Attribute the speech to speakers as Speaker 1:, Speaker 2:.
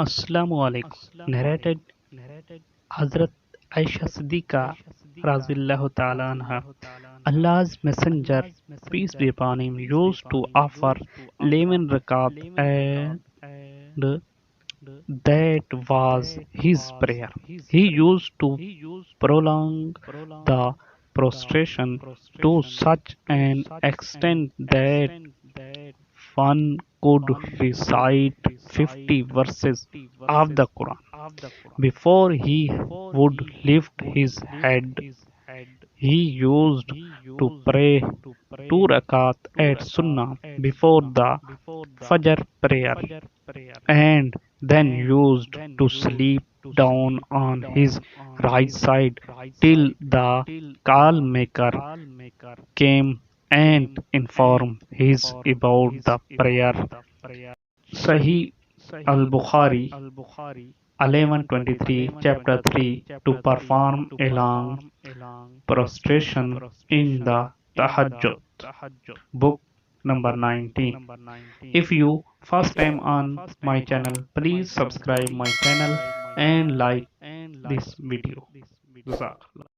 Speaker 1: Assalamu alaikum. Narrated Hazrat Aisha Siddiqa Razillahu Ta'ala Anha. Allah's Messenger, peace be upon him, used to offer 11 rakat and that was his prayer. He used to prolong the prostration to such an extent that one could recite 50 verses of the Quran before he would lift his head. He used to pray 2 rakat at Sunnah before the Fajr prayer and then used to sleep down on his right side till the call maker came and informed his about the prayer. Sahih al-Bukhari 1123 chapter 3 to perform a long prostration in the Tahajjud. Book number 19. If you first time on my channel, please subscribe my channel and like this video. Jazakallah.